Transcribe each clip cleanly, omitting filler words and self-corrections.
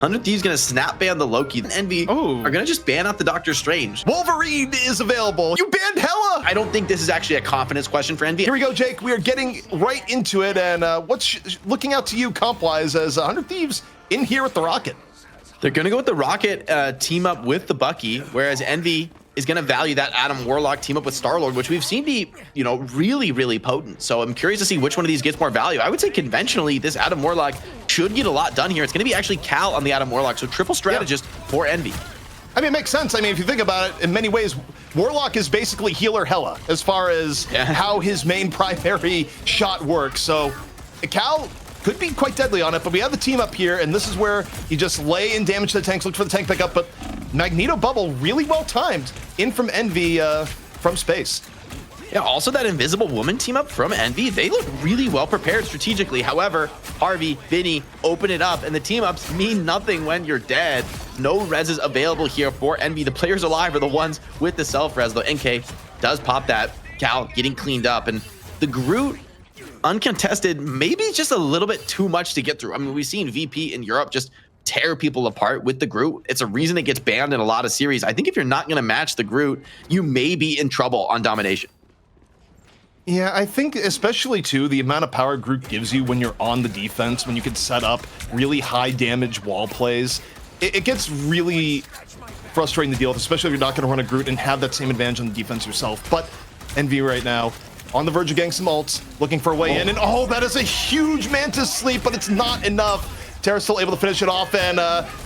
100 Thieves gonna snap ban the Loki. And Envy are gonna just ban out the Doctor Strange. Wolverine is available. You banned Hela. I don't think this is actually a confidence question for Envy. Here we go, Jake. We are getting right into it. And what's looking out to you comp-wise as 100 Thieves in here with the Rocket? They're gonna go with the Rocket team up with the Bucky, whereas Envy is going to value that Adam Warlock team up with Star-Lord, which we've seen be, really, really potent. So I'm curious to see which one of these gets more value. I would say conventionally, this Adam Warlock should get a lot done here. It's going to be actually Cal on the Adam Warlock, so triple strategist for Envy. I mean, it makes sense. I mean, if you think about it, in many ways, Warlock is basically healer Hela as far as how his main primary shot works. So Cal could be quite deadly on it, but we have the team up here, and this is where you just lay in damage to the tanks, look for the tank pickup, but Magneto Bubble really well timed in from Envy from space. Yeah, also that Invisible Woman team up from Envy, they look really well prepared strategically. However, Harvey, Vinny open it up, and the team ups mean nothing when you're dead. No reses available here for Envy. The players alive are the ones with the self-res, though NK does pop that. Cal getting cleaned up, and the Groot, uncontested, maybe just a little bit too much to get through. I mean, we've seen VP in Europe just tear people apart with the Groot. It's a reason it gets banned in a lot of series. I think if you're not going to match the Groot, you may be in trouble on domination. Yeah, I think especially too, the amount of power Groot gives you when you're on the defense, when you can set up really high damage wall plays, it gets really frustrating to deal with, especially if you're not going to run a Groot and have that same advantage on the defense yourself. But Envy right now, on the verge of getting some ults, looking for a way in, and that is a huge Mantis sleep, but it's not enough. Terra's still able to finish it off, and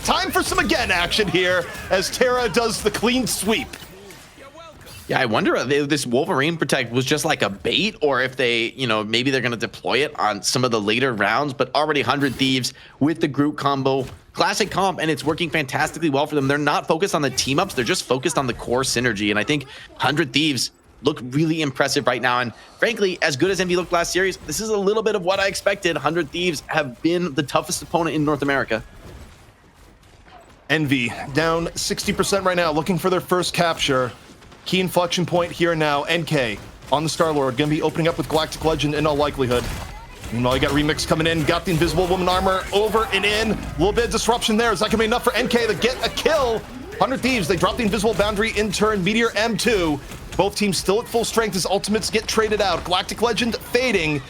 time for some again action here as Terra does the clean sweep. Yeah, I wonder if this Wolverine Protect was just like a bait, or if they, maybe they're going to deploy it on some of the later rounds, but already 100 Thieves with the Groot combo. Classic comp, and it's working fantastically well for them. They're not focused on the team ups, they're just focused on the core synergy, and I think 100 Thieves look really impressive right now, and frankly, as good as Envy looked last series, this is a little bit of what I expected. 100 Thieves have been the toughest opponent in North America. Envy down 60% right now, looking for their first capture. Key inflection point here now. NK on the Star-Lord, gonna be opening up with Galactic Legend in all likelihood. Meanwhile, you got Remix coming in, got the Invisible Woman armor over and in. A little bit of disruption there. Is that gonna be enough for NK to get a kill? 100 Thieves, they drop the Invisible Boundary in turn. Meteor M2. Both teams still at full strength as ultimates get traded out. Galactic Legend fading.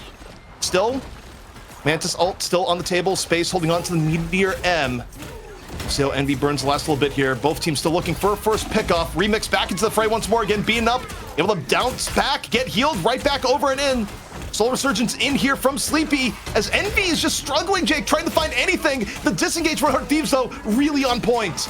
Still, Mantis ult still on the table. Space holding on to the Meteor M. See how Envy burns the last little bit here. Both teams still looking for a first pickoff. Remix back into the fray once more again. Beaten up, able to bounce back, get healed right back over and in. Soul Resurgence in here from Sleepy as Envy is just struggling, Jake, trying to find anything. The disengage for 100 Thieves, though, really on point.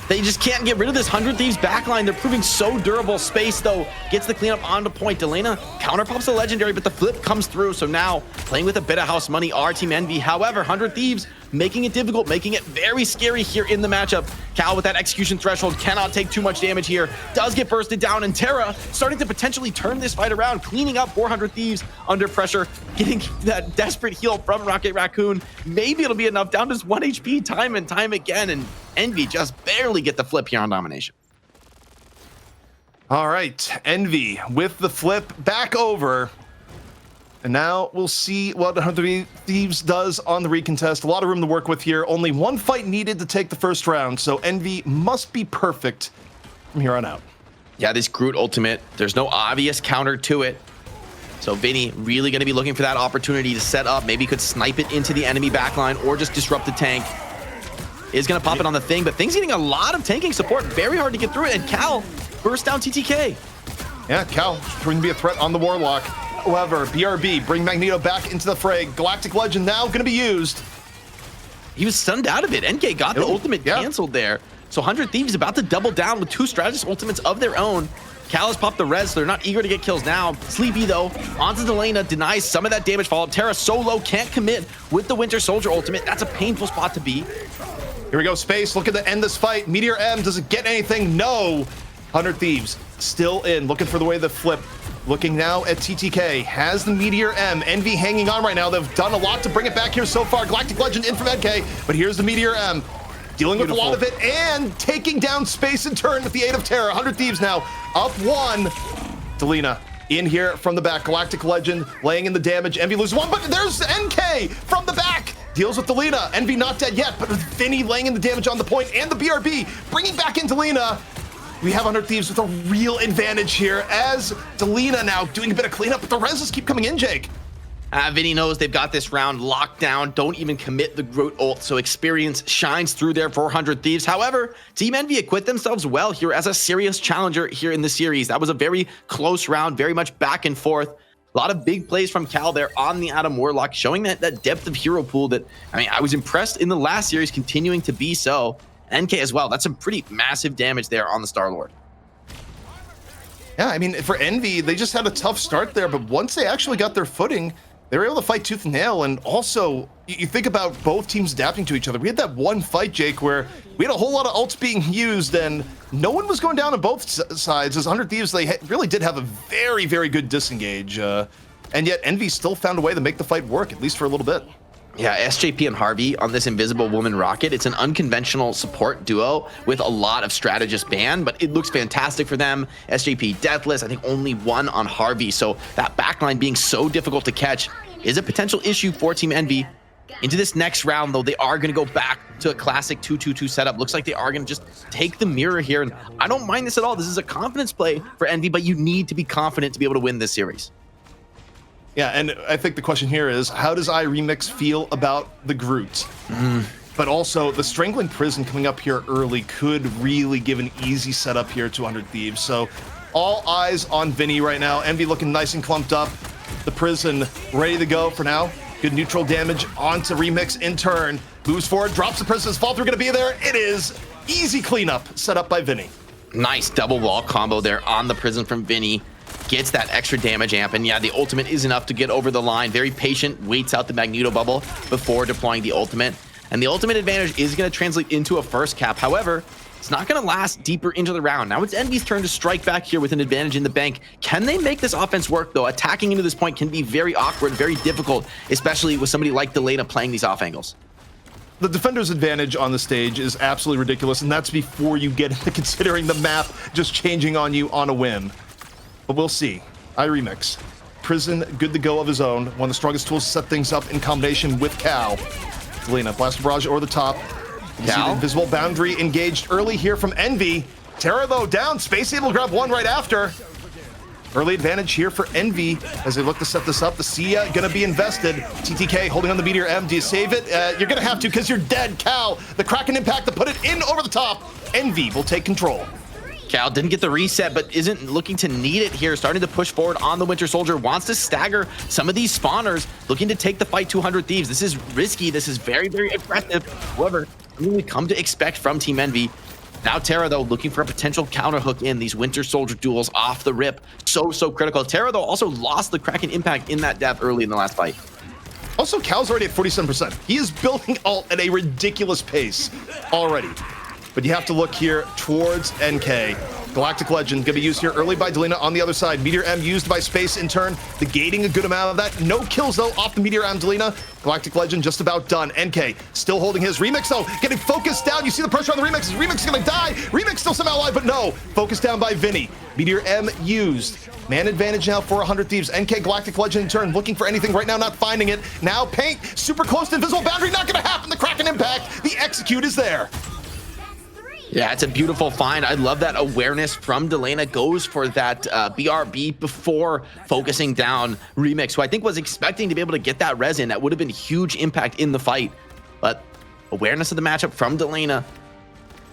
They just can't get rid of this 100 Thieves backline. They're proving so durable. Space, though, gets the cleanup onto point. Delena counter pops the legendary, but the flip comes through. So now, playing with a bit of house money, our Team Envy. However, 100 Thieves making it difficult, making it very scary here in the matchup. Cal with that execution threshold cannot take too much damage here. Does get bursted down, and Terra starting to potentially turn this fight around, cleaning up 400 Thieves under pressure, getting that desperate heal from Rocket Raccoon. Maybe it'll be enough, down to just 1 HP time and time again, and Envy just barely get the flip here on domination. All right, Envy with the flip back over. And now we'll see what 100 Thieves does on the recontest. A lot of room to work with here. Only one fight needed to take the first round, so Envy must be perfect from here on out. Yeah, this Groot ultimate, there's no obvious counter to it. So Vinny really going to be looking for that opportunity to set up. Maybe could snipe it into the enemy backline or just disrupt the tank. Is going to pop it on the Thing, but Thing's getting a lot of tanking support. Very hard to get through it, and Cal burst down TTK. Yeah, Cal going to be a threat on the Warlock. However, BRB bring Magneto back into the fray. Galactic Legend now going to be used. He was stunned out of it. NK got the ultimate canceled there. So 100 Thieves about to double down with 2 strategist ultimates of their own. Cal has popped the res, so they're not eager to get kills now. Sleepy, though, onto Delena, denies some of that damage fallout. Terra so low, can't commit with the Winter Soldier ultimate. That's a painful spot to be. Here we go, Space looking to end this fight. Meteor M, does it get anything? No. 100 Thieves still in, looking for the way to flip. Looking now at TTK, has the Meteor M. Envy hanging on right now. They've done a lot to bring it back here so far. Galactic Legend in from NK, but here's the Meteor M. Dealing with a lot of it and taking down Space in turn with the aid of Terra. 100 Thieves now up 1. Delena in here from the back. Galactic Legend laying in the damage. Envy loses 1, but there's NK from the back. deals with Delina. Envy not dead yet, but with Vinny laying in the damage on the point and the BRB bringing back in Delina. We have 100 Thieves with a real advantage here as Delina now doing a bit of cleanup, but the reses keep coming in, Jake. Vinny knows they've got this round locked down. Don't even commit the Groot ult, so experience shines through there for 100 Thieves. However, Team Envy acquit themselves well here as a serious challenger here in the series. That was a very close round, very much back and forth. A lot of big plays from Cal there on the Adam Warlock, showing that depth of hero pool that, I mean, I was impressed in the last series, continuing to be so. NK as well. That's some pretty massive damage there on the Star-Lord. Yeah, I mean, for Envy, they just had a tough start there, but once they actually got their footing, they were able to fight tooth and nail. And also, you think about both teams adapting to each other. We had that one fight, Jake, where we had a whole lot of ults being used, and no one was going down on both sides. As 100 Thieves, they really did have a very, very good disengage. And yet, Envy still found a way to make the fight work, at least for a little bit. Yeah, SJP and Harvey on this Invisible Woman rocket. It's an unconventional support duo with a lot of strategist ban, but it looks fantastic for them. SJP deathless, I think only one on Harvey. So that backline being so difficult to catch is a potential issue for Team Envy. Into this next round, though, they are going to go back to a classic 2-2-2 setup. Looks like they are going to just take the mirror here. And I don't mind this at all. This is a confidence play for Envy, but you need to be confident to be able to win this series. Yeah, and I think the question here is, how does iRemix feel about the Groot? But also, the Strangling Prison coming up here early could really give an easy setup here to 100 Thieves. So all eyes on Vinny right now. Envy looking nice and clumped up. The Prison ready to go for now. Good neutral damage onto Remix in turn. Moves forward, drops the Prison's fall through, going to be there. It is easy cleanup set up by Vinny. Nice double wall combo there on the Prison from Vinny. Gets that extra damage amp, and yeah, the ultimate is enough to get over the line. Very patient, waits out the Magneto bubble before deploying the ultimate. And the ultimate advantage is going to translate into a first cap. However, it's not going to last deeper into the round. Now it's Envy's turn to strike back here with an advantage in the bank. Can they make this offense work, though? Attacking into this point can be very awkward, very difficult, especially with somebody like Delena playing these off angles. The defender's advantage on the stage is absolutely ridiculous, and that's before you get into considering the map just changing on you on a whim. But we'll see. iRemix. Prison, good to go of his own. One of the strongest tools to set things up in combination with Cal. Delena, Blast Barrage over the top. You see the invisible boundary engaged early here from Envy. Terra, though, down. Space able to grab one right after. Early advantage here for Envy as they look to set this up. The Sia going to be invested. TTK holding on the Meteor M. Do you save it? You're going to have to because you're dead, Cal. The Kraken impact to put it in over the top. Envy will take control. Cal didn't get the reset, but isn't looking to need it here. Starting to push forward on the Winter Soldier. Wants to stagger some of these spawners. Looking to take the fight to 100 Thieves. This is risky. This is very, very aggressive. However, something we come to expect from Team Envy. Now Terra, though, looking for a potential counter hook in these Winter Soldier duels off the rip. So critical. Terra, though, also lost the Kraken impact in that death early in the last fight. Also, Cal's already at 47%. He is building ult at a ridiculous pace already. But you have to look here towards NK. Galactic Legend gonna be used here early by Delena on the other side. Meteor M used by Space in turn, negating a good amount of that. No kills though off the Meteor M Delena. Galactic Legend just about done. NK still holding his. Remix though, getting focused down. You see the pressure on the Remix. Remix is gonna die. Remix still somehow alive, but no. Focused down by Vinny. Meteor M used. Man advantage now for 100 Thieves. NK Galactic Legend in turn, looking for anything right now, not finding it. Now Paint, super close to invisible boundary, not gonna happen. The Kraken impact, the execute is there. Yeah, it's a beautiful find. I love that awareness from Delena. Goes for that BRB before focusing down Remix, who I think was expecting to be able to get that res in. That would have been huge impact in the fight. But awareness of the matchup from Delena.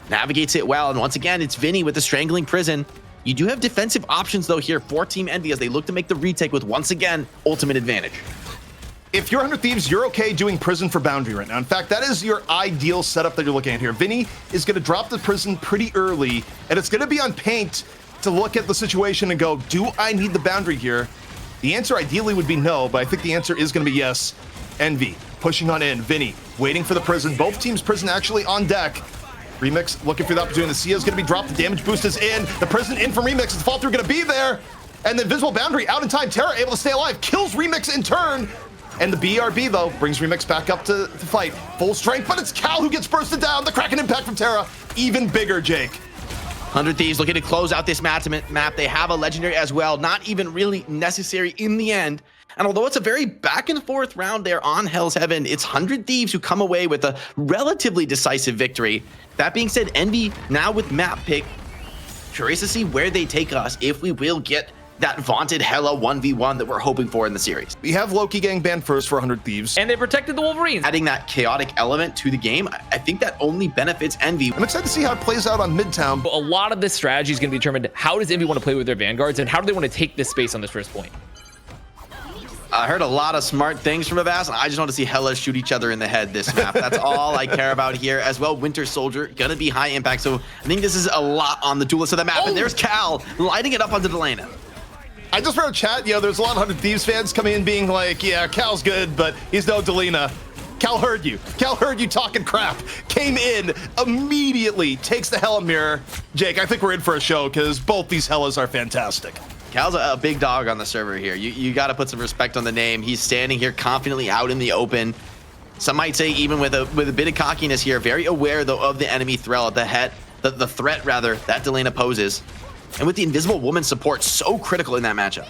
Navigates it well. And once again, it's Vinny with the Strangling Prison. You do have defensive options, though, here for Team Envy as they look to make the retake with, once again, ultimate advantage. If you're 100 Thieves, you're okay doing Prison for Boundary right now. In fact, that is your ideal setup that you're looking at here. Vinny is going to drop the Prison pretty early, and it's going to be on Paint to look at the situation and go, do I need the Boundary here? The answer ideally would be no, but I think the answer is going to be yes. Envy pushing on in. Vinny waiting for the Prison. Both teams' Prison actually on deck. Remix looking for the opportunity. The Sia is going to be dropped. The damage boost is in. The Prison in from Remix. The fall through going to be there. And the Invisible Boundary out in time. Terra able to stay alive. Kills Remix in turn. And the BRB, though, brings Remix back up to the fight. Full strength, but it's Cal who gets bursted down. The Kraken impact from Terra, even bigger, Jake. 100 Thieves looking to close out this map. They have a legendary as well. Not even really necessary in the end, And although it's a very back and forth round there on Hell's Heaven, it's 100 Thieves who come away with a relatively decisive victory. That being said, Envy now with map pick. Curious to see where they take us, if we will get that vaunted Hella 1v1 that we're hoping for in the series. We have Loki Gang banned first for 100 Thieves. And they protected the Wolverines. Adding that chaotic element to the game, I think that only benefits Envy. I'm excited to see how it plays out on Midtown. But a lot of this strategy is going to be determined how does Envy want to play with their Vanguards and how do they want to take this space on this first point. I heard a lot of smart things from Avast, and I just want to see Hella shoot each other in the head this map. That's all I care about here. As well, Winter Soldier, gonna be high impact, so I think this is a lot on the duelist of the map. And there's Cal lighting it up onto Delana. I just wrote chat, there's a lot of 100 Thieves fans coming in being like, yeah, Cal's good, but he's no Delina. Cal heard you. Cal heard you talking crap. Came in, immediately takes the Hella mirror. Jake, I think we're in for a show because both these Hellas are fantastic. Cal's a big dog on the server here. You got to put some respect on the name. He's standing here confidently out in the open. Some might say even with a bit of cockiness here, very aware though of the enemy threat, the threat rather that Delana poses. And with the Invisible Woman support so critical in that matchup.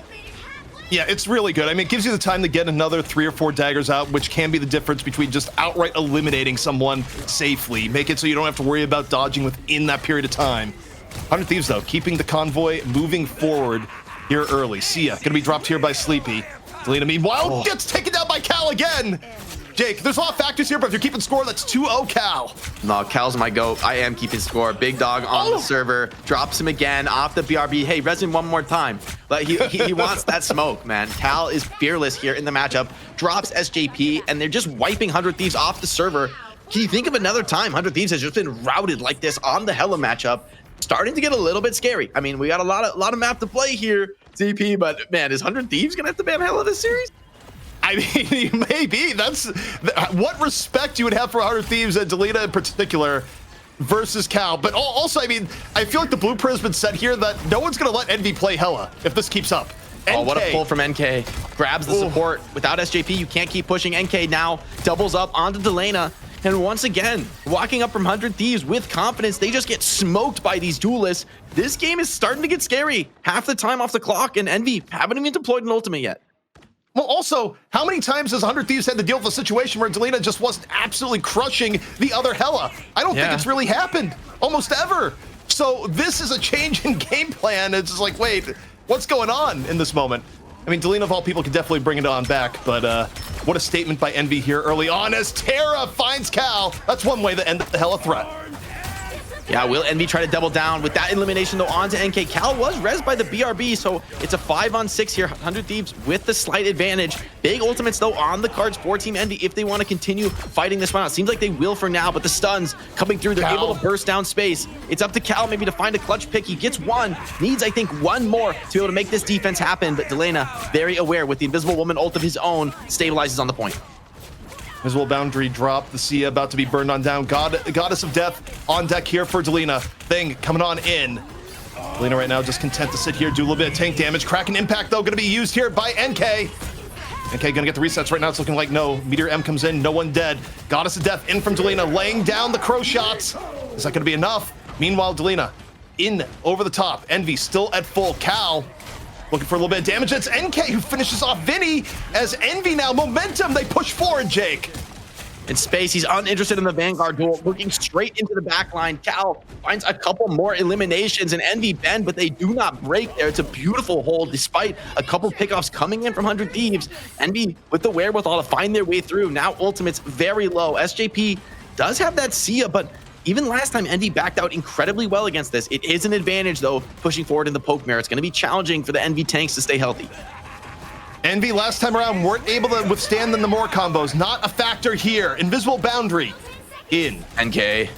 Yeah, it's really good. I mean, it gives you the time to get another 3 or 4 daggers out, which can be the difference between just outright eliminating someone safely. Make it so you don't have to worry about dodging within that period of time. 100 Thieves, though, keeping the convoy moving forward here early. Sia, gonna be dropped here by Sleepy. Delina, meanwhile, gets taken down by Cal again. Jake, there's a lot of factors here, but if you're keeping score, that's 2-0 Cal. No, Cal's my goat. I am keeping score. Big dog on the server. Drops him again off the BRB. Hey, resin one more time. But he wants that smoke, man. Cal is fearless here in the matchup. Drops SJP, and they're just wiping 100 Thieves off the server. Can you think of another time 100 Thieves has just been routed like this on the Hella matchup? Starting to get a little bit scary. I mean, we got a lot of map to play here, CP, but man, is 100 Thieves gonna have to ban Hella this series? I mean, maybe. That's what respect you would have for 100 Thieves and Delina in particular versus Cal. But also, I mean, I feel like the blueprint has been set here that no one's going to let Envy play Hella if this keeps up. Oh, what a pull from NK. Grabs the support. Without SJP, you can't keep pushing. NK now doubles up onto Delana. And once again, walking up from 100 Thieves with confidence, they just get smoked by these duelists. This game is starting to get scary. Half the time off the clock, and Envy haven't even deployed an ultimate yet. Well, also, how many times has 100 Thieves had to deal with a situation where Delina just wasn't absolutely crushing the other Hella? I don't think it's really happened almost ever. So this is a change in game plan. It's just like, wait, what's going on in this moment? I mean, Delina of all people could definitely bring it on back, but what a statement by Envy here early on as Terra finds Cal. That's one way to end the Hella threat. Yeah, will Envy try to double down with that elimination though onto NK? Cal was rezzed by the BRB, so it's a 5-on-6 here. 100 Thieves with the slight advantage. Big ultimates though on the cards for Team Envy if they want to continue fighting this one out. Seems like they will for now, but the stuns coming through, they're able to burst down space. It's up to Cal maybe to find a clutch pick. He gets one, needs I think one more to be able to make this defense happen, but Delana very aware with the Invisible Woman ult of his own, stabilizes on the point. Visible boundary drop. The Sia about to be burned on down. Goddess of Death on deck here for Delina. Thing coming on in. Delina right now just content to sit here, do a little bit of tank damage. Kraken impact though going to be used here by NK. NK gonna get the resets right now. It's looking like no. Meteor M comes in, no one dead. Goddess of Death in from Delina, laying down the crow shots. Is that gonna be enough? Meanwhile, Delina in over the top. Envy still at full. Cal looking for a little bit of damage. It's NK who finishes off Vinny as Envy now momentum. They push forward, Jake. In space, he's uninterested in the Vanguard duel, looking straight into the back line. Cal finds a couple more eliminations and Envy bend, but they do not break there. It's a beautiful hold despite a couple pickoffs coming in from 100 Thieves. Envy with the wherewithal to find their way through. Now ultimate's very low. SJP does have that Sia, but even last time, Envy backed out incredibly well against this. It is an advantage, though, pushing forward in the poke mirror. It's going to be challenging for the Envy tanks to stay healthy. Envy last time around weren't able to withstand the Namor combos. Not a factor here. Invisible boundary in. NK.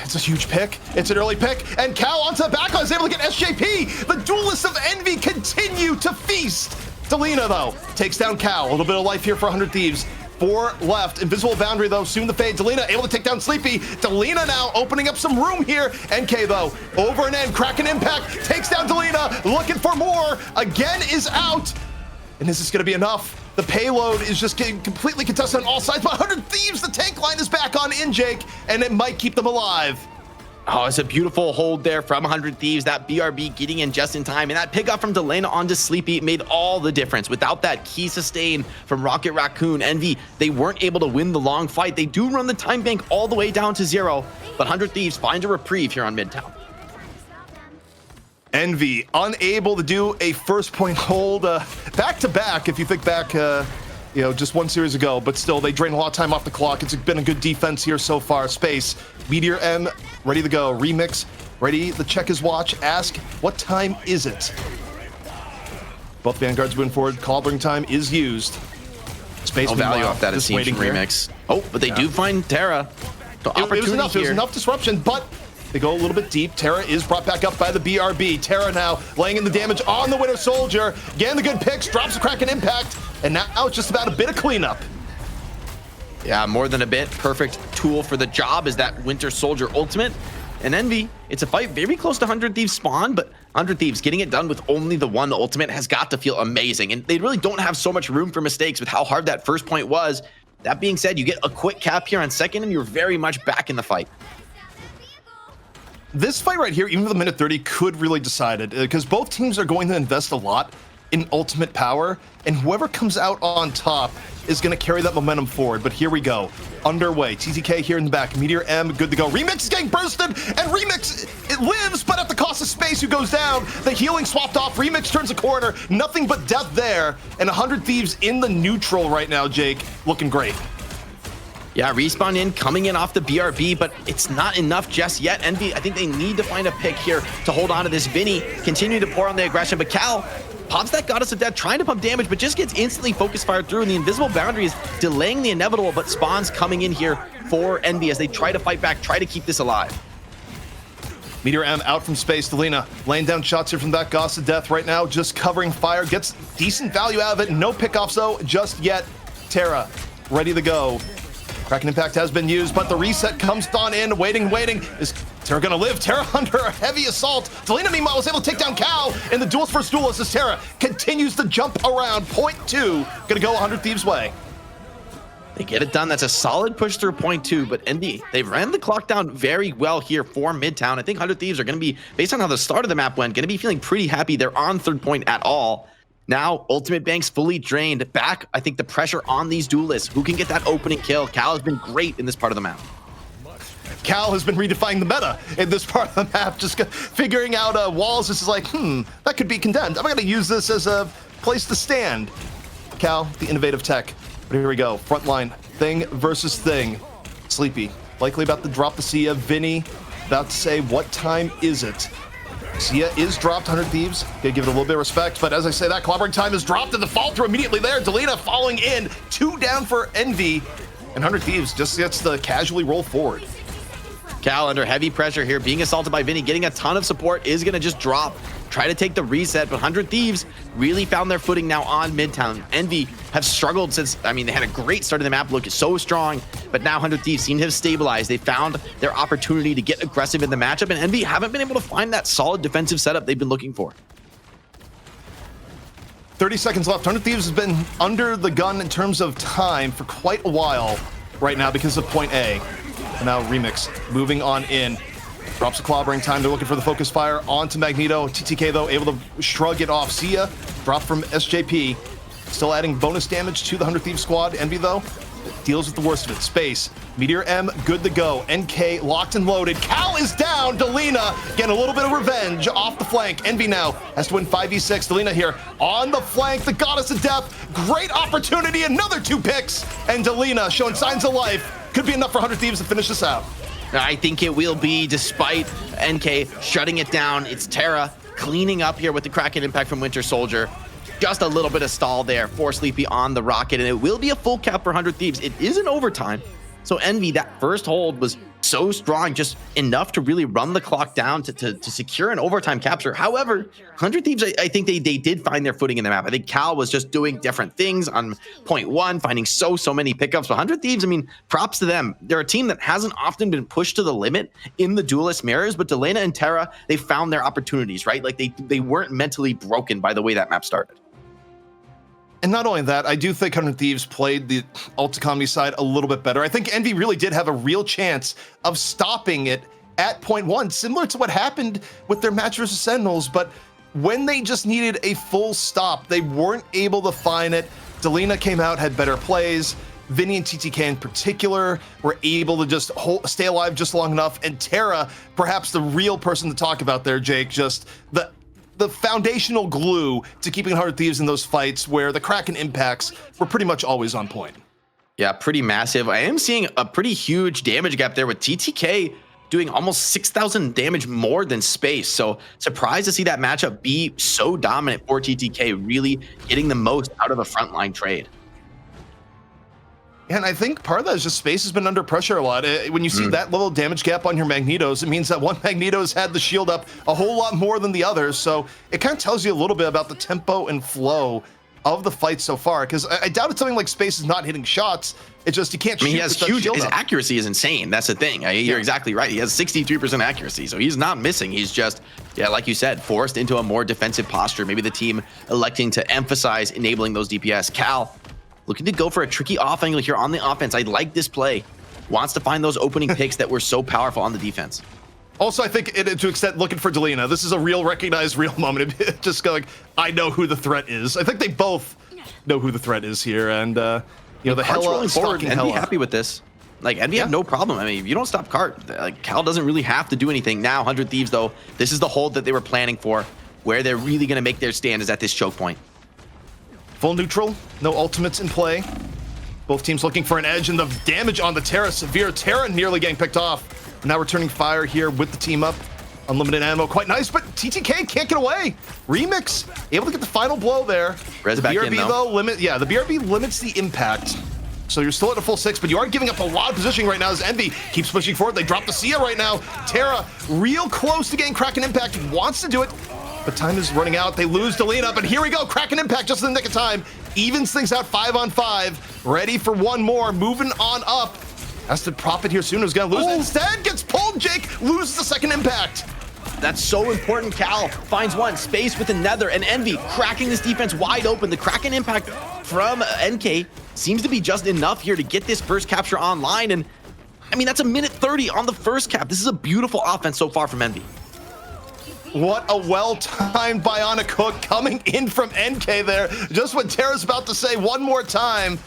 It's a huge pick. It's an early pick. And Cal onto the back line is able to get SJP. The duelists of Envy continue to feast. Delina, though, takes down Cal. A little bit of life here for 100 Thieves. 4 left. Invisible boundary, though, soon to fade. Delina able to take down Sleepy. Delina now opening up some room here. NK, though, over and in. Kraken impact. Takes down Delina. Looking for more. Again is out. And is this going to be enough? The payload is just getting completely contested on all sides. But 100 Thieves, the tank line is back on in, Jake. And it might keep them alive. Oh, it's a beautiful hold there from 100 Thieves. That BRB getting in just in time. And that pickup from Delena onto Sleepy made all the difference. Without that key sustain from Rocket Raccoon, Envy, they weren't able to win the long fight. They do run the time bank all the way down to 0, but 100 Thieves finds a reprieve here on Midtown. Envy unable to do a first point hold back to back. If you think back, just one series ago, but still they drain a lot of time off the clock. It's been a good defense here so far. Space, Meteor M, ready to go. Remix, ready to check his watch. Ask, what time is it? Both Vanguards moving forward. Clobbering time is used. Space No value off that, it seems, from Remix. Oh, but they do find Terra. The It was enough disruption, but they go a little bit deep. Terra is brought back up by the BRB. Terra now laying in the damage on the Winter Soldier. Getting the good picks, drops a Kraken impact, and now it's just about a bit of cleanup. Yeah, more than a bit. Perfect tool for the job is that Winter Soldier ultimate. And Envy, it's a fight very close to 100 Thieves spawn, but 100 Thieves getting it done with only the one ultimate has got to feel amazing. And they really don't have so much room for mistakes with how hard that first point was. That being said, you get a quick cap here on second, and you're very much back in the fight. This fight right here, even with the minute 30, could really decide it, because both teams are going to invest a lot in ultimate power, and whoever comes out on top is going to carry that momentum forward. But here we go. Underway. TTK here in the back. Meteor M, good to go. Remix is getting bursted, and Remix, it lives, but at the cost of Space, who goes down. The healing swapped off. Remix turns a corner. Nothing but death there. And 100 Thieves in the neutral right now, Jake. Looking great. Yeah, Respawn in, coming in off the BRB, but it's not enough just yet. Envy, I think they need to find a pick here to hold on to this. Vinny continue to pour on the aggression, but Cal pops that Goddess of Death, trying to pump damage, but just gets instantly focus fired through, and the invisible boundary is delaying the inevitable, but Spawn's coming in here for Envy as they try to fight back, try to keep this alive. Meteor M out from Space. Delena laying down shots here from that Goddess of Death right now, just covering fire, gets decent value out of it. No pickoffs though, just yet. Terra, ready to go. Kraken Impact has been used, but the reset comes on in, waiting. Is Terra gonna live? Terra under a heavy assault. Delena, meanwhile, was able to take down Cal in the duels first duelist as Terra continues to jump around. Point 2, gonna go 100 Thieves' way. They get it done. That's a solid push through point 2, but Envy, they ran the clock down very well here for Midtown. I think 100 Thieves are gonna be, based on how the start of the map went, gonna be feeling pretty happy they're on third point at all. Now, ultimate banks fully drained. Back, I think the pressure on these duelists. Who can get that opening kill? Cal has been great in this part of the map. Cal has been redefining the meta in this part of the map, just figuring out walls. This is like, that could be condemned. I'm going to use this as a place to stand. Cal, the innovative tech. But here we go. Frontline, thing versus thing. Sleepy, likely about to drop the Sia. Vinny, about to say, what time is it? Sia is dropped, 100 Thieves. Gonna give it a little bit of respect, but as I say, that clobbering time is dropped and the fall through immediately there. Delena falling in, 2 down for Envy, and 100 Thieves just gets to casually roll forward. Cal under heavy pressure here, being assaulted by Vinny, getting a ton of support, is gonna just drop, try to take the reset, but 100 Thieves really found their footing now on Midtown. Envy have struggled since, they had a great start of the map, look so strong, but now 100 Thieves seem to have stabilized. They found their opportunity to get aggressive in the matchup, and Envy haven't been able to find that solid defensive setup they've been looking for. 30 seconds left. 100 Thieves has been under the gun in terms of time for quite a while right now because of point A. And now Remix moving on in. Drops a clobbering time. They're looking for the focus fire onto Magneto. TTK, though, able to shrug it off. Sia, drop from SJP. Still adding bonus damage to the 100 Thieves squad. Envy, though, deals with the worst of it. Space. Meteor M, good to go. NK locked and loaded. Cal is down. Delena getting a little bit of revenge off the flank. Envy now has to win 5v6. Delena here on the flank. The Goddess of Death. Great opportunity. Another 2 picks. And Delena showing signs of life. Could be enough for 100 Thieves to finish this out. I think it will be, despite NK shutting it down. It's Terra cleaning up here with the Kraken impact from Winter Soldier. Just a little bit of stall there for Sleepy on the rocket, and it will be a full cap for 100 Thieves. It is an overtime. So Envy, that first hold was so strong, just enough to really run the clock down to secure an overtime capture. However, 100 Thieves, I think they did find their footing in the map. I think Cal was just doing different things on point 1, finding so many pickups. But 100 Thieves, props to them. They're a team that hasn't often been pushed to the limit in the duelist mirrors, but Delena and Terra, they found their opportunities, right? Like they weren't mentally broken by the way that map started. And not only that, I do think 100 Thieves played the ult economy side a little bit better. I think Envy really did have a real chance of stopping it at point one, similar to what happened with their match versus Sentinels, but when they just needed a full stop, they weren't able to find it. Delina came out, had better plays. Vinny and TTK in particular were able to just stay alive just long enough. And Terra, perhaps the real person to talk about there, Jake, just the foundational glue to keeping 100 Thieves in those fights where the Kraken impacts were pretty much always on point. Yeah, pretty massive. I am seeing a pretty huge damage gap there with TTK doing almost 6,000 damage more than Space. So surprised to see that matchup be so dominant for TTK, really getting the most out of a frontline trade. And I think part of that is just Space has been under pressure a lot. When you see that little damage gap on your Magnetos, it means that one Magneto has had the shield up a whole lot more than the others. So it kind of tells you a little bit about the tempo and flow of the fight so far. Because I doubt it's something like Space is not hitting shots. It's just he can't shoot. He has huge, his accuracy is insane. That's the thing. You're exactly right. He has 63% accuracy, so he's not missing. He's just, yeah, like you said, forced into a more defensive posture. Maybe the team electing to emphasize enabling those DPS. Cal looking to go for a tricky off angle here on the offense. I like this play. Wants to find those opening picks that were so powerful on the defense. Also, I think to extent looking for Delina, this is a real recognized real moment. Just going, I know who the threat is. I think they both know who the threat is here, and you know, the Hela stalking Hela. Envy happy with this. Like, Envy have no problem. I mean, if you don't stop Cart, like, Cal doesn't really have to do anything. Now, 100 Thieves, though, this is the hold that they were planning for, where they're really going to make their stand is at this choke point. Full neutral, no ultimates in play. Both teams looking for an edge, and the damage on the Terra severe. Terra nearly getting picked off. Now returning fire here with the team up. Unlimited ammo, quite nice, but TTK can't get away. Remix able to get the final blow there. Res back in, though. The BRB limits the impact. So you're still at a full 6, but you are giving up a lot of positioning right now as Envy keeps pushing forward. They drop the Sia right now. Terra real close to getting Kraken impact, wants to do it, but time is running out. They lose Delina, but here we go. Kraken impact just in the nick of time. Evens things out 5-on-5. Ready for one more, moving on up. Has to prop it here soon. Is gonna lose it. Instead gets pulled. Jake loses the second impact. That's so important. Cal finds one. Space with another, and Envy cracking this defense wide open. The Kraken impact from NK seems to be just enough here to get this first capture online. And I mean, that's a minute 30 on the first cap. This is a beautiful offense so far from Envy. What a well-timed bionic hook coming in from NK there. Just what Terra's about to say one more time.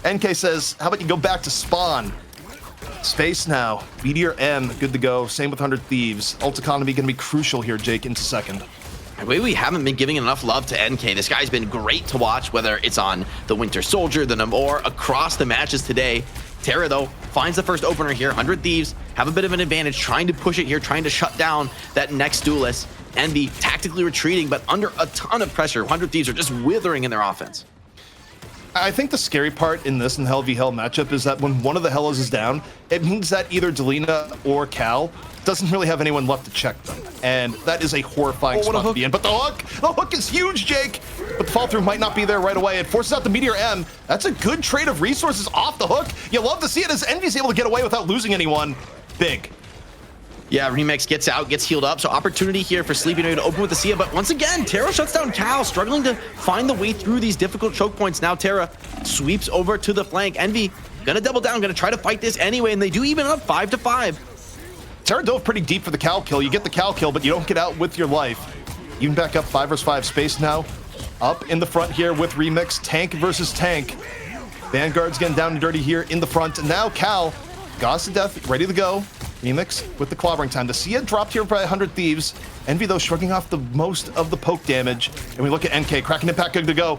NK says, how about you go back to spawn? Space now. Meteor M, good to go. Same with 100 Thieves. Ult economy going to be crucial here, Jake, into second. We haven't been giving enough love to NK. This guy's been great to watch, whether it's on the Winter Soldier, the Namor, across the matches today. Terra, though, finds the first opener here. 100 Thieves have a bit of an advantage, trying to push it here, trying to shut down that next duelist. Envy tactically retreating, but under a ton of pressure. 100 Thieves are just withering in their offense. I think the scary part in this and Hell v Hell matchup is that when one of the Hellas is down, it means that either Delina or Cal doesn't really have anyone left to check them. And that is a horrifying spot to be in. But the hook is huge, Jake. But the fall through might not be there right away. It forces out the Meteor M. That's a good trade of resources off the hook. You love to see it as Envy's able to get away without losing anyone. Big. Yeah, Remix gets out, gets healed up, so opportunity here for Sleepy to open with the Sia, but once again, Terra shuts down Cal, struggling to find the way through these difficult choke points. Now Terra sweeps over to the flank. Envy gonna double down, gonna try to fight this anyway, and they do even up 5-5. Terra dove pretty deep for the Cal kill. You get the Cal kill, but you don't get out with your life. Even back up 5 versus 5 space now. Up in the front here with Remix, tank versus tank. Vanguard's getting down and dirty here in the front, and now Cal, Gauss to death, ready to go. Remix with the clobbering time. The Sia dropped here by 100 Thieves. Envy, though, shrugging off the most of the poke damage. And we look at NK, cracking impact, good to go.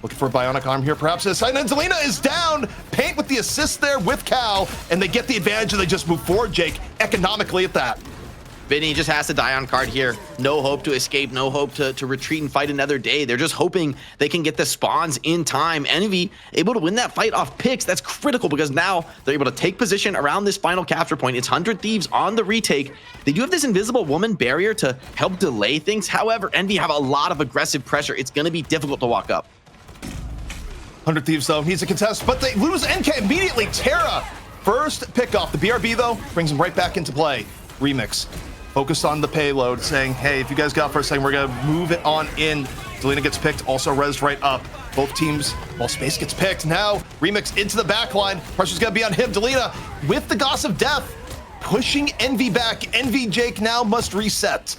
Looking for a bionic arm here, perhaps. And Zelina is down. Paint with the assist there with Cal. And they get the advantage and they just move forward, Jake, economically at that. Vinny just has to die on card here. No hope to escape, no hope to retreat and fight another day. They're just hoping they can get the spawns in time. Envy able to win that fight off picks. That's critical because now they're able to take position around this final capture point. It's 100 Thieves on the retake. They do have this invisible woman barrier to help delay things. However, Envy have a lot of aggressive pressure. It's going to be difficult to walk up. 100 Thieves, though, needs a contest, but they lose NK immediately. Terra, first pick off. The BRB, though, brings him right back into play. Remix. Focused on the payload, saying, hey, if you guys got for a second, we're going to move it on in. Delina gets picked, also rezzed right up. Both teams, well, Space gets picked. Now, Remix into the back line. Pressure's going to be on him. Delina with the Gauss of Death, pushing Envy back. Envy, Jake, now must reset.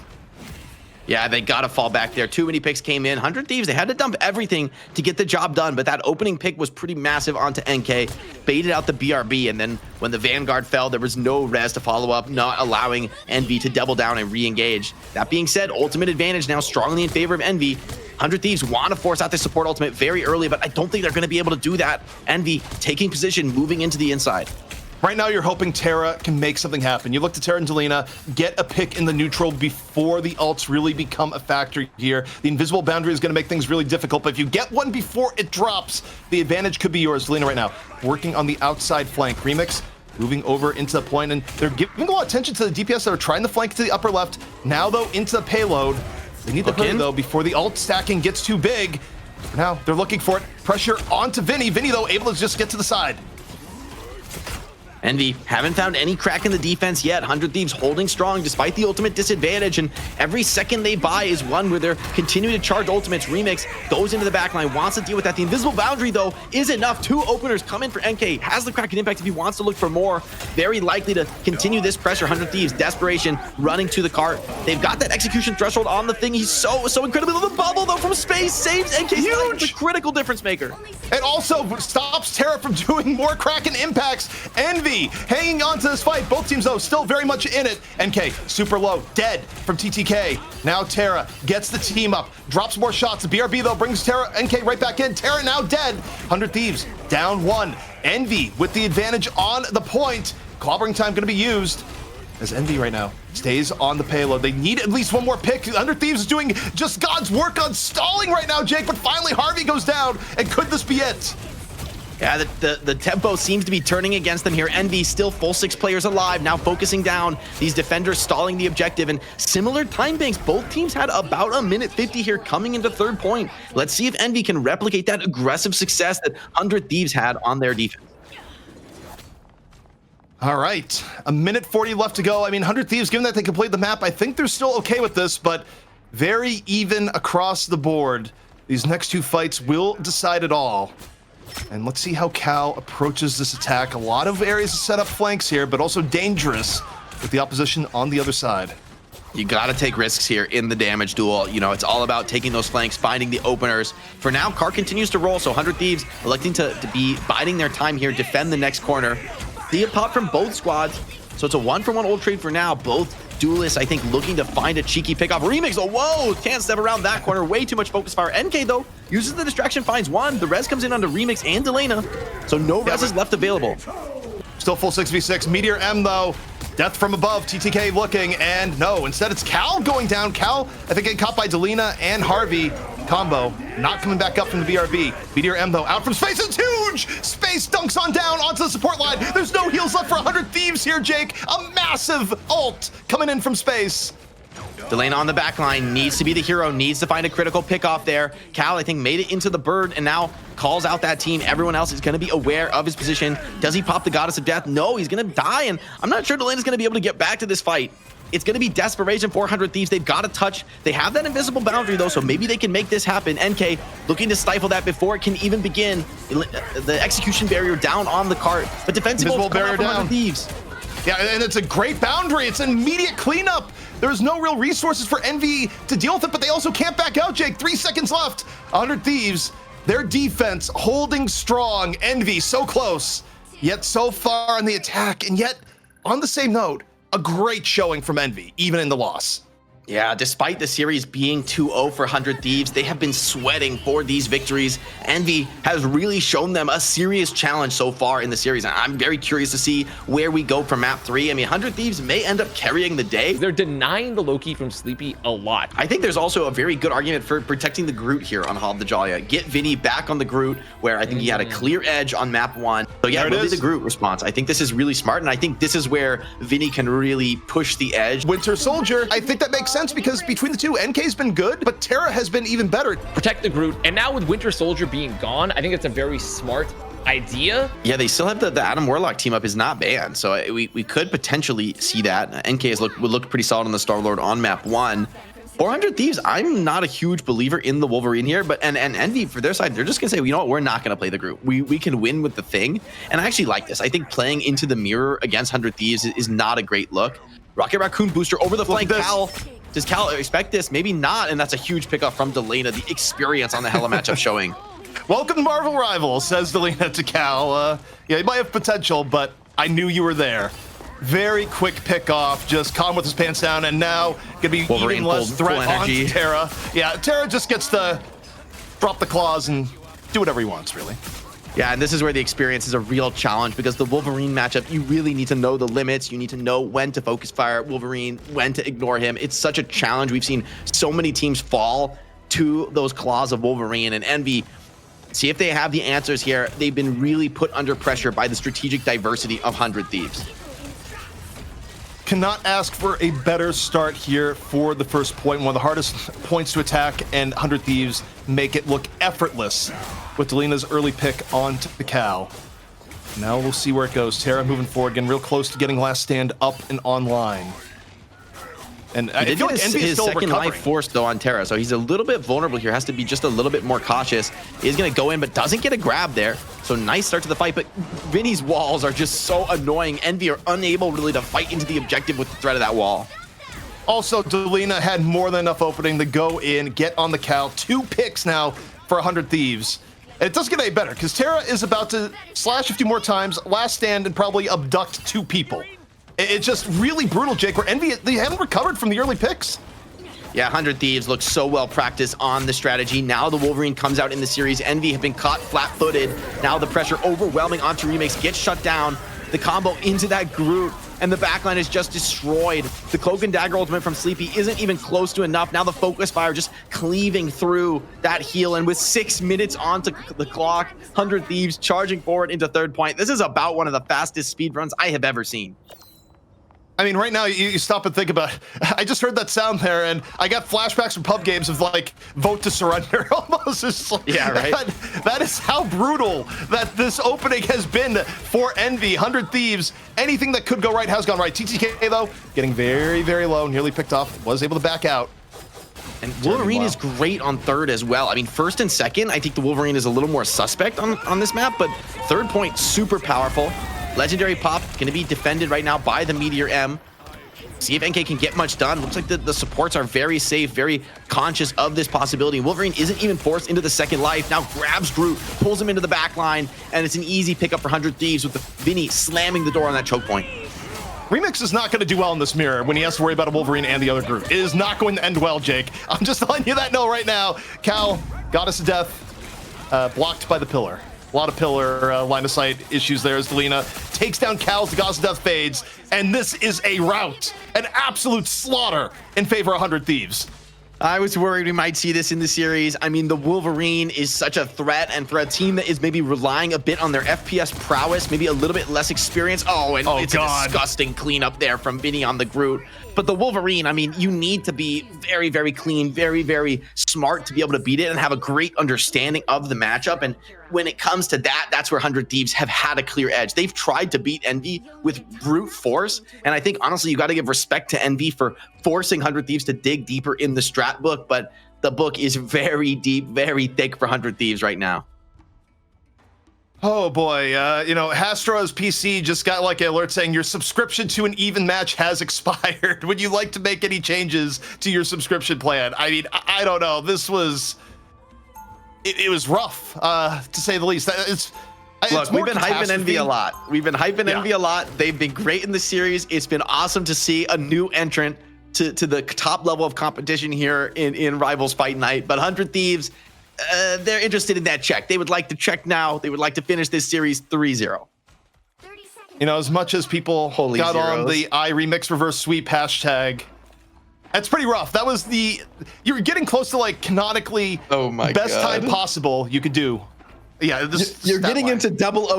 Yeah, they got to fall back there. Too many picks came in. 100 Thieves, they had to dump everything to get the job done, but that opening pick was pretty massive onto NK. Baited out the BRB, and then when the Vanguard fell, there was no res to follow up, not allowing Envy to double down and re-engage. That being said, ultimate advantage now strongly in favor of Envy. 100 Thieves want to force out the support ultimate very early, but I don't think they're going to be able to do that. Envy taking position, moving into the inside. Right now, you're hoping Terra can make something happen. You look to Terra and Delina, get a pick in the neutral before the ults really become a factor here. The invisible boundary is going to make things really difficult, but if you get one before it drops, the advantage could be yours. Delina right now, working on the outside flank. Remix moving over into the point, and they're giving a lot of attention to the DPS that are trying to flank to the upper left. Now, though, into the payload. They need to hurry, though, before the ult stacking gets too big. Now, they're looking for it. Pressure onto Vinny. Vinny, though, able to just get to the side. Envy haven't found any crack in the defense yet. 100 Thieves holding strong despite the ultimate disadvantage, and every second they buy is one where they're continuing to charge ultimates. Remix goes into the backline, wants to deal with that. The invisible boundary, though, is enough. 2 openers come in for NK. Has the crack and impact if he wants to look for more. Very likely to continue this pressure. 100 Thieves, desperation, running to the cart. They've got that execution threshold on the thing. He's so incredibly low. The bubble, though, from space saves NK. Huge! The critical difference maker. It also stops Terra from doing more crack and impacts. Envy hanging on to this fight. Both teams, though, still very much in it. NK, super low, dead from TTK. Now Terra gets the team up, drops more shots. The BRB, though, brings Terra, NK right back in. Terra now dead. 100 Thieves down 1. Envy with the advantage on the point. Clobbering time going to be used as Envy right now stays on the payload. They need at least one more pick. 100 Thieves is doing just God's work on stalling right now, Jake, but finally Harvey goes down, and could this be it? Yeah, the tempo seems to be turning against them here. Envy still full 6 players alive, now focusing down. These defenders stalling the objective, and similar time banks. Both teams had about a minute 50 here coming into third point. Let's see if Envy can replicate that aggressive success that 100 Thieves had on their defense. All right, a minute 40 left to go. I mean, 100 Thieves, given that they completed the map, I think they're still okay with this, but very even across the board. These next 2 fights will decide it all. And let's see how Cal approaches this attack. A lot of areas to set up flanks here, but also dangerous with the opposition on the other side. You got to take risks here in the damage duel. You know, it's all about taking those flanks, finding the openers. For now, Car continues to roll, so 100 Thieves electing to be biding their time here, defend the next corner. See a pop from both squads, so it's a 1-for-1 ult trade for now. Both duelists, I think, looking to find a cheeky pickoff. Remix, oh, whoa, can't step around that corner. Way too much focus fire. NK, though, uses the distraction, finds one. The res comes in onto Remix and Delena, so no res is left available. Still full 6v6. Meteor M, though, death from above. TTK looking, and no, instead it's Cal going down. Cal, I think, getting caught by Delena and Harvey. Combo not coming back up from the BRB. Meteor M, though, out from space. It's huge! Space dunks on down onto the support line. There's no heals left for 100 Thieves here, Jake. A massive ult coming in from space. Delena on the back line needs to be the hero, needs to find a critical pickoff there. Cal, I think, made it into the bird and now calls out that team. Everyone else is going to be aware of his position. Does he pop the Goddess of Death? No, he's going to die, and I'm not sure Delena's going to be able to get back to this fight. It's going to be desperation for 100 Thieves. They've got to touch. They have that invisible boundary, though, so maybe they can make this happen. NK looking to stifle that before it can even begin. The execution barrier down on the cart, but defensive ults barrier down. 100 Thieves. Yeah, and it's a great boundary. It's an immediate cleanup. There's no real resources for Envy to deal with it, but they also can't back out, Jake. 3 seconds left. 100 Thieves, their defense holding strong. Envy so close, yet so far on the attack, and yet on the same note, a great showing from Envy, even in the loss. Yeah, despite the series being 2-0 for 100 Thieves, they have been sweating for these victories. Envy has really shown them a serious challenge so far in the series. I'm very curious to see where we go for map 3. I mean, 100 Thieves may end up carrying the day. They're denying the Loki from Sleepy a lot. I think there's also a very good argument for protecting the Groot here on Hall of the Jalia. Get Vinny back on the Groot, where I think he had a clear edge on map 1. So yeah, really the Groot response. I think this is really smart, and I think this is where Vinny can really push the edge. Winter Soldier, I think that makes sense because between the two, NK's been good, but Terra has been even better. Protect the Groot, and now with Winter Soldier being gone, I think it's a very smart idea. Yeah, they still have the Adam Warlock team up is not banned, so we could potentially see that. NK would look pretty solid on the Star-Lord on map 1. 400 Thieves, I'm not a huge believer in the Wolverine here, but and Envy for their side, they're just gonna say, well, you know what, we're not gonna play the group. We can win with the thing, and I actually like this. I think playing into the mirror against 100 Thieves is not a great look. Rocket Raccoon booster over the flank. Cal, does Cal expect this? Maybe not, and that's a huge pickup from Delena. The experience on the Hella matchup showing. Welcome to Marvel Rivals, says Delena to Cal. Yeah, you might have potential, but I knew you were there. Very quick pick off, just calm with his pants down, and now gonna be Wolverine even less full threat on energy. Terra. Yeah, Terra just gets to drop the claws and do whatever he wants, really. Yeah, and this is where the experience is a real challenge, because the Wolverine matchup, you really need to know the limits. You need to know when to focus fire Wolverine, when to ignore him. It's such a challenge. We've seen so many teams fall to those claws of Wolverine, and Envy, see if they have the answers here. They've been really put under pressure by the strategic diversity of 100 Thieves. Cannot ask for a better start here for the first point. One of the hardest points to attack, and 100 Thieves make it look effortless with Delena's early pick onto the Cal. Now we'll see where it goes. Terra moving forward, getting real close to getting Last Stand up and online. And I feel like Envy is his still second recovering. life forced though on Terra, so he's a little bit vulnerable here. Has to be just a little bit more cautious. He's gonna go in, but doesn't get a grab there. So nice start to the fight, but Vinny's walls are just so annoying. Envy are unable really to fight into the objective with the threat of that wall. Also, Delena had more than enough opening to go in, get on the Cal. 2 picks now for 100 Thieves. And it doesn't get any better, because Terra is about to slash a few more times, last stand, and probably abduct 2 people. It's just really brutal, Jake, where Envy, they haven't recovered from the early picks. Yeah, 100 Thieves looks so well practiced on the strategy. Now the Wolverine comes out in the series. Envy have been caught flat-footed. Now the pressure overwhelming onto Remix, gets shut down. The combo into that Groot, and the backline is just destroyed. The Cloak and Dagger ultimate from Sleepy isn't even close to enough. Now the Focus Fire just cleaving through that heal, and with 6 minutes onto the clock, 100 Thieves charging forward into third point. This is about one of the fastest speed runs I have ever seen. I mean, right now, you stop and think about it. I just heard that sound there, and I got flashbacks from pub games of, like, vote to surrender almost. Just like, yeah, right? That is how brutal that this opening has been for Envy. 100 Thieves, anything that could go right has gone right. TTK, though, getting very, very low, nearly picked off, was able to back out. And Wolverine is great on third as well. I mean, first and second, I think the Wolverine is a little more suspect on this map, but third point, super powerful. Legendary pop going to be defended right now by the Meteor M. See if NK can get much done. Looks like the supports are very safe, very conscious of this possibility. Wolverine isn't even forced into the second life. Now grabs Groot, pulls him into the back line, and it's an easy pickup for 100 Thieves with the Vinny slamming the door on that choke point. Remix is not going to do well in this mirror when he has to worry about a Wolverine and the other group. It is not going to end well, Jake. I'm just letting you that know right now. Cal, Goddess of Death, blocked by the pillar. A lot of pillar line of sight issues there as Delena takes down Cal's, the Goddess of Death fades, and this is a rout, an absolute slaughter in favor of 100 Thieves. I was worried we might see this in the series. I mean, the Wolverine is such a threat, and for a team that is maybe relying a bit on their FPS prowess, maybe a little bit less experience. Oh, and it's a disgusting cleanup there from Vinny on the Groot. But the Wolverine, I mean, you need to be very, very clean, very, very smart to be able to beat it and have a great understanding of the matchup. And when it comes to that, that's where 100 Thieves have had a clear edge. They've tried to beat Envy with brute force. And I think, honestly, you got to give respect to Envy for forcing 100 Thieves to dig deeper in the strat book. But the book is very deep, very thick for 100 Thieves right now. Oh boy, you know, Hastro's PC just got like an alert saying your subscription to an even match has expired. Would you like to make any changes to your subscription plan? I mean, I don't know. This was, it was rough, to say the least. Look, we've been hyping Envy a lot. We've been hyping Envy a lot. They've been great in the series. It's been awesome to see a new entrant to the top level of competition here in Rivals Fight Night. But 100 Thieves, they're interested in that check. They would like to check now. They would like to finish this series 3-0. You know, as much as people got on the iRemix reverse sweep hashtag, that's pretty rough. That was you were getting close to like canonically best time possible you could do. Yeah, you're getting into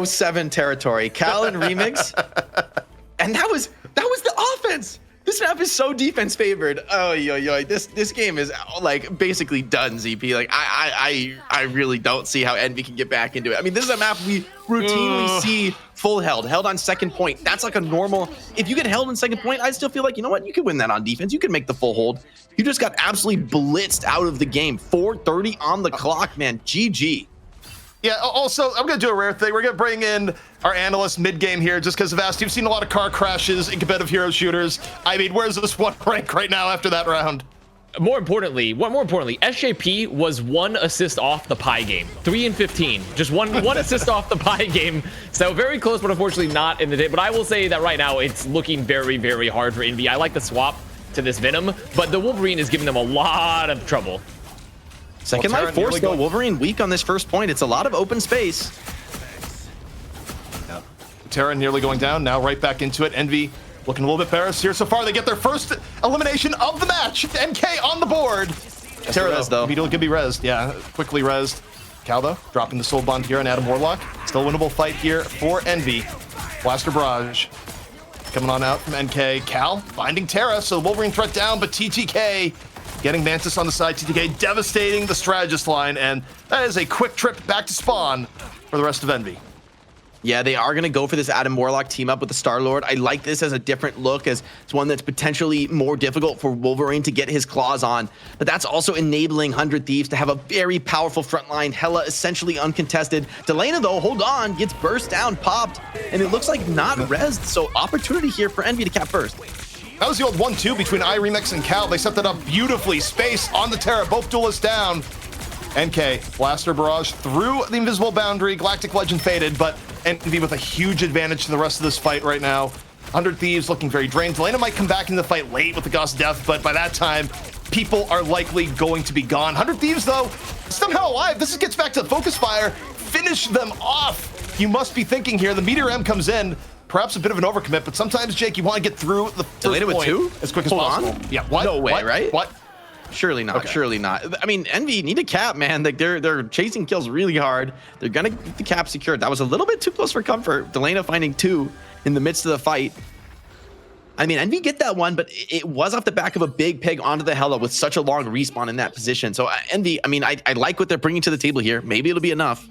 007 territory. Cal and Remix, and that was the offense. This map is so defense favored. Oh, yo. This game is like basically done, ZP. Like I really don't see how Envy can get back into it. I mean, this is a map we routinely see full held on second point. That's like a normal. If you get held on second point, I still feel like, you know what? You could win that on defense. You could make the full hold. You just got absolutely blitzed out of the game. 4:30 on the clock, man. GG. Yeah, also, I'm going to do a rare thing. We're going to bring in our analyst mid-game here just because of Ast. You've seen a lot of car crashes in competitive hero shooters. I mean, where's this one rank right now after that round? More importantly, SJP was 1 assist off the pie game. 3 and 15. Just one assist off the pie game. So very close, but unfortunately not in the day. But I will say that right now it's looking very, very hard for Envy. I like the swap to this Venom, but the Wolverine is giving them a lot of trouble. Second life force though, Wolverine weak on this first point. It's a lot of open space. Yeah. Terra nearly going down, now right back into it. Envy looking a little bit better here so far. They get their first elimination of the match. NK on the board. Terra though, immediately could be rezzed. Yeah, quickly rezzed. Cal though, dropping the soul bond here on Adam Warlock. Still a winnable fight here for Envy. Blaster Barrage coming on out from NK. Cal finding Terra, so the Wolverine threat down, but TTK getting Mantis on the side. TTK devastating the strategist line, and that is a quick trip back to spawn for the rest of Envy. Yeah, they are going to go for this Adam Warlock team up with the Star-Lord. I like this as a different look, as it's one that's potentially more difficult for Wolverine to get his claws on. But that's also enabling 100 Thieves to have a very powerful front line. Hela essentially uncontested. Delana, though, hold on, gets burst down, popped, and it looks like not rezzed. So opportunity here for Envy to cap first. That was the old 1-2 between iRemix and Cal. They set that up beautifully. Space on the Terra, both duelists down. NK, Blaster Barrage through the invisible boundary. Galactic Legend faded, but Envy with a huge advantage to the rest of this fight right now. 100 Thieves looking very drained. Delana might come back into the fight late with the Gauss Death, but by that time, people are likely going to be gone. 100 Thieves, though, somehow alive. This gets back to Focus Fire. Finish them off. You must be thinking here. The Meteor M comes in. Perhaps a bit of an overcommit, but sometimes, Jake, you want to get through the first point two? As quick as possible. Yeah, what? No way, what? Right? What? Surely not. Okay. Surely not. I mean, Envy need a cap, man. Like they're chasing kills really hard. They're gonna get the cap secured. That was a little bit too close for comfort. Delana finding 2 in the midst of the fight. I mean, Envy get that one, but it was off the back of a big peg onto the Hela with such a long respawn in that position. So Envy, I mean, I like what they're bringing to the table here. Maybe it'll be enough.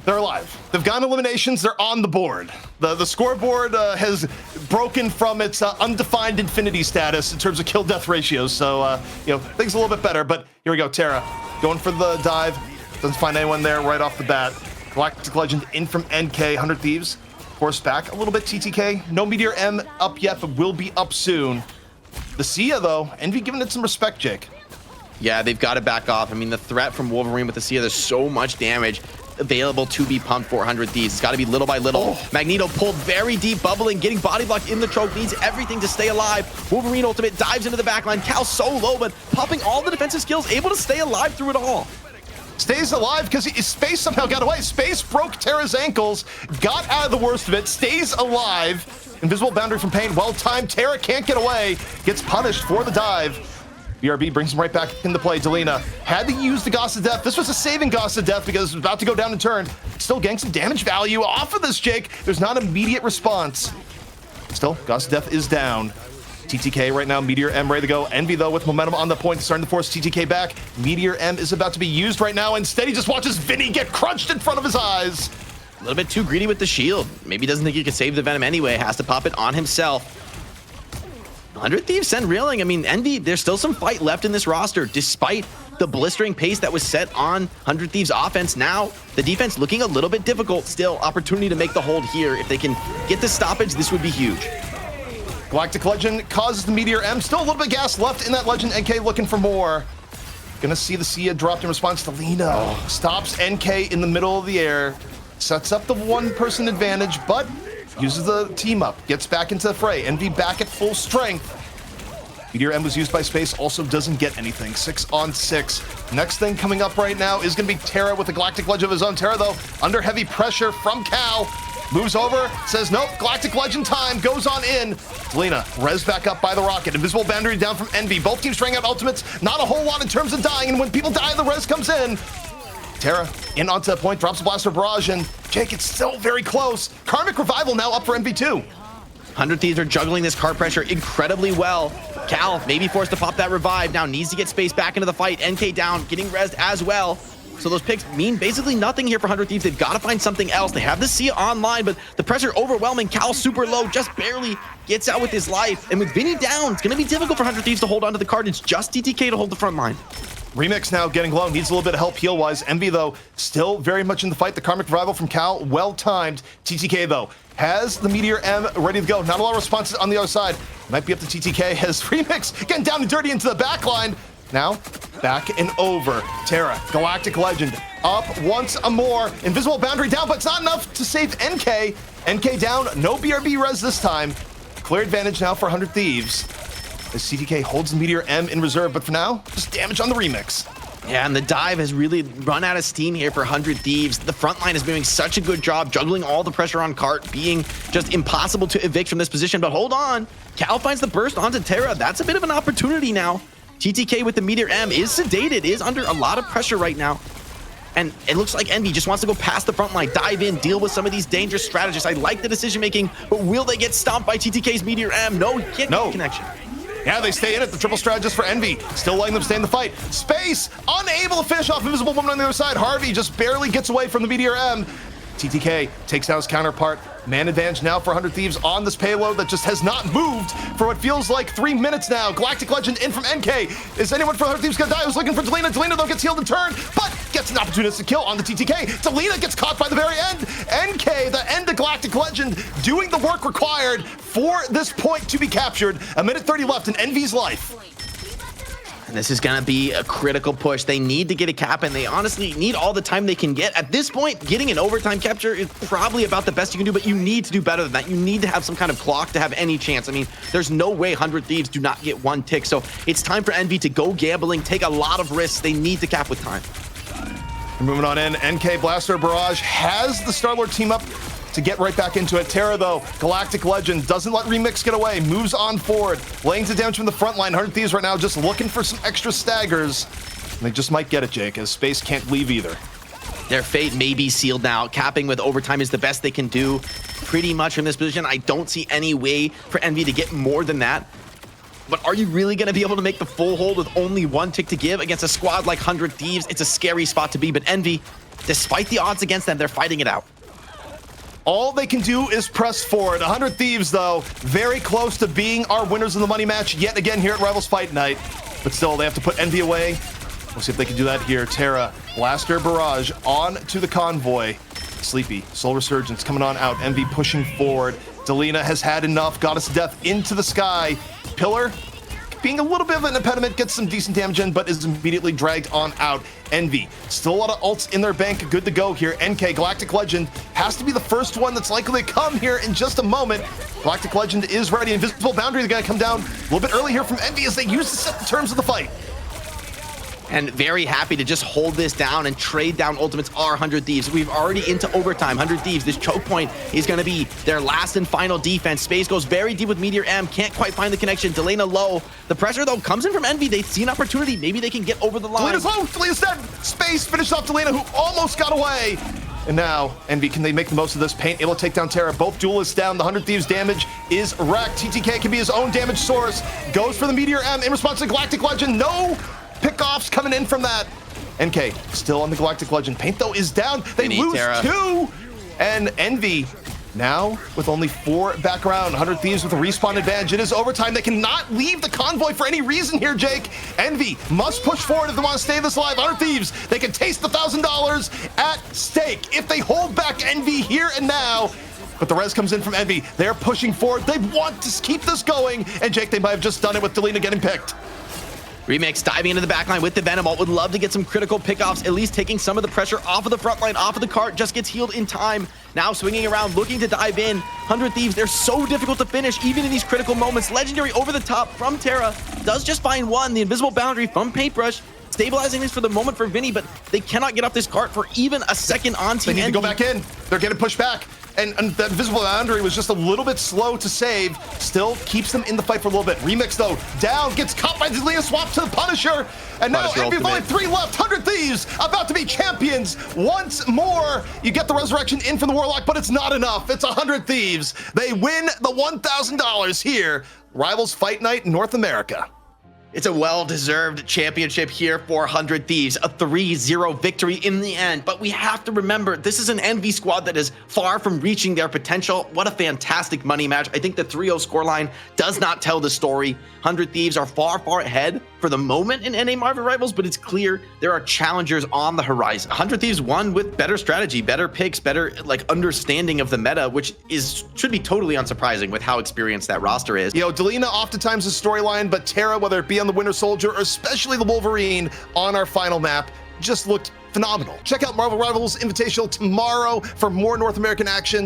They're alive. They've gotten eliminations. They're on the board. The scoreboard has broken from its undefined infinity status in terms of kill-death ratios. So, you know, things a little bit better. But here we go. Terra going for the dive. Doesn't find anyone there right off the bat. Galactic Legend in from NK. 100 Thieves. Force back a little bit. TTK. No Meteor M up yet, but will be up soon. The Sia, though. Envy giving it some respect, Jake. Yeah, they've got to back off. I mean, the threat from Wolverine with the Sia, there's so much damage available to be pumped for 100 Thieves. It's got to be little by little. Magneto pulled very deep, bubbling, getting body block in the choke, needs everything to stay alive. Wolverine ultimate dives into the backline. Cal so low, but popping all the defensive skills, able to stay alive through it all. Stays alive because Space somehow got away. Space broke Terra's ankles, got out of the worst of it, stays alive. Invisible boundary from Pain, well timed. Terra can't get away, gets punished for the dive. BRB brings him right back into play. Delana had to use the Gauss of Death. This was a saving Gauss of Death because it was about to go down in turn. Still getting some damage value off of this, Jake. There's not immediate response. Still, Gauss of Death is down. TTK right now, Meteor M ready to go. Envy, though, with momentum on the point, starting to force TTK back. Meteor M is about to be used right now. Instead, he just watches Vinny get crunched in front of his eyes. A little bit too greedy with the shield. Maybe doesn't think he can save the Venom anyway. Has to pop it on himself. 100 Thieves send reeling. I mean, Envy, there's still some fight left in this roster, despite the blistering pace that was set on 100 Thieves offense. Now, the defense looking a little bit difficult. Still, opportunity to make the hold here. If they can get the stoppage, this would be huge. Galactic Legend causes the Meteor M. Still a little bit of gas left in that Legend. NK looking for more. Gonna see the Sia dropped in response to Lena. Stops NK in the middle of the air. Sets up the one-person advantage, but uses the team up, gets back into the fray. Envy back at full strength. Meteor M was used by Space, also doesn't get anything. 6 on 6. Next thing coming up right now is going to be Terra with a Galactic Legend of his own. Terra, though, under heavy pressure from Cal. Moves over, says nope, Galactic Legend time, goes on in. Delana, res back up by the rocket. Invisible boundary down from Envy. Both teams trying out ultimates. Not a whole lot in terms of dying, and when people die, the res comes in. Terra in onto the point, drops a Blaster Barrage, and Jake, it's still very close. Karmic Revival now up for MV2. 100 Thieves are juggling this cart pressure incredibly well. Cal maybe forced to pop that revive. Now needs to get space back into the fight. NK down, getting rezzed as well. So those picks mean basically nothing here for 100 Thieves. They've got to find something else. They have the Sia online, but the pressure overwhelming. Cal super low, just barely gets out with his life. And with Vinny down, it's going to be difficult for 100 Thieves to hold onto the card. It's just TTK to hold the front line. Remix now getting low, needs a little bit of help heal-wise. Envy, though, still very much in the fight. The Karmic Revival from Cal, well-timed. TTK, though, has the Meteor M ready to go. Not a lot of responses on the other side. Might be up to TTK as Remix getting down and dirty into the back line. Now, back and over. Terra, Galactic Legend, up once more. Invisible Boundary down, but it's not enough to save NK. NK down, no BRB res this time. Clear advantage now for 100 Thieves, as CTK holds the Meteor M in reserve, but for now, just damage on the Remix. Yeah, and the dive has really run out of steam here for 100 Thieves. The front line is doing such a good job juggling all the pressure on Cart, being just impossible to evict from this position. But hold on, Cal finds the burst onto Terra. That's a bit of an opportunity now. TTK with the Meteor M is sedated, is under a lot of pressure right now. And it looks like Envy just wants to go past the front line, dive in, deal with some of these dangerous strategists. I like the decision making, but will they get stomped by TTK's Meteor M? No, he can't get the connection. Yeah, they stay in it. The triple strategist for Envy, still letting them stay in the fight. Space, unable to finish off Invisible Woman on the other side. Harvey just barely gets away from the Meteor M. TTK takes down his counterpart. Man advantage now for 100 Thieves on this payload that just has not moved for what feels like 3 minutes now. Galactic Legend in from NK. Is anyone for 100 Thieves gonna die? Who's looking for Delina? Delina though gets healed in turn, but gets an opportunistic kill on the TTK. Delina gets caught by the very end. NK, the end of Galactic Legend, doing the work required for this point to be captured. A minute 30 left in Envy's life. And this is going to be a critical push. They need to get a cap, and they honestly need all the time they can get. At this point, getting an overtime capture is probably about the best you can do, but you need to do better than that. You need to have some kind of clock to have any chance. I mean, there's no way 100 Thieves do not get one tick. So it's time for Envy to go gambling, take a lot of risks. They need to cap with time. We're moving on in. NK Blaster Barrage has the Star-Lord team up to get right back into it. Terra, though, Galactic Legend doesn't let Remix get away, moves on forward, laying the damage from the front line. 100 Thieves right now just looking for some extra staggers. And they just might get it, Jake, as Space can't leave either. Their fate may be sealed now. Capping with overtime is the best they can do pretty much from this position. I don't see any way for Envy to get more than that. But are you really going to be able to make the full hold with only one tick to give against a squad like 100 Thieves? It's a scary spot to be, but Envy, despite the odds against them, they're fighting it out. All they can do is press forward. 100 Thieves, though, very close to being our winners in the money match yet again here at Rivals Fight Night. But still, they have to put Envy away. We'll see if they can do that here. Terra, Blaster Barrage on to the convoy. Sleepy, Soul Resurgence coming on out. Envy pushing forward. Delina has had enough. Goddess of Death into the sky. Pillar being a little bit of an impediment, gets some decent damage in, but is immediately dragged on out. Envy, still a lot of ults in their bank, good to go here. NK, Galactic Legend, has to be the first one that's likely to come here in just a moment. Galactic Legend is ready. Invisible Boundary is going to come down a little bit early here from Envy as they use to set the terms of the fight. And very happy to just hold this down and trade down ultimates are 100 Thieves. We've already into overtime. 100 Thieves, this choke point is going to be their last and final defense. Space goes very deep with Meteor M. Can't quite find the connection. Delena low. The pressure, though, comes in from Envy. They see an opportunity. Maybe they can get over the line. Delena's low. Delena's dead. Space finished off Delena, who almost got away. And now, Envy, can they make the most of this paint? Able to take down Terra. Both duelists down. The 100 Thieves damage is wrecked. TTK can be his own damage source. Goes for the Meteor M in response to Galactic Legend. No pickoffs coming in from that. NK still on the Galactic Legend. Paint, though, is down. They lose Terra. 2. And Envy now with only 4 back around. 100 Thieves with a respawn advantage. It is overtime. They cannot leave the convoy for any reason here, Jake. Envy must push forward if they want to stay this alive. 100 Thieves, they can taste the $1,000 at stake if they hold back Envy here and now. But the res comes in from Envy. They're pushing forward. They want to keep this going. And Jake, they might have just done it with Delena getting picked. Remix diving into the backline with the Venom ult. Would love to get some critical pickoffs, at least taking some of the pressure off of the front line, off of the cart. Just gets healed in time. Now swinging around, looking to dive in. 100 Thieves, they're so difficult to finish, even in these critical moments. Legendary over the top from Terra. Does just find one. The invisible boundary from Paintbrush. Stabilizing this for the moment for Vinny, but they cannot get off this cart for even a second on Team They need to go back in. They're getting pushed back. and that invisible boundary was just a little bit slow to save. Still keeps them in the fight for a little bit. Remix, though, down, gets caught by Delina, swap to the Punisher, and now Punisher Envy with only ultimate. 3 left. 100 Thieves about to be champions once more. You get the resurrection in from the Warlock, but it's not enough. It's 100 Thieves. They win the $1,000 here. Rivals Fight Night North America. It's a well-deserved championship here for 100 Thieves, a 3-0 victory in the end. But we have to remember, this is an Envy squad that is far from reaching their potential. What a fantastic money match. I think the 3-0 scoreline does not tell the story. 100 Thieves are far, far ahead for the moment in NA Marvel Rivals, but it's clear there are challengers on the horizon. 100 Thieves won with better strategy, better picks, better understanding of the meta, which should be totally unsurprising with how experienced that roster is. Delina oftentimes is storyline, but Terra, whether it be on the Winter Soldier or especially the Wolverine on our final map, just looked phenomenal. Check out Marvel Rivals Invitational tomorrow for more North American action.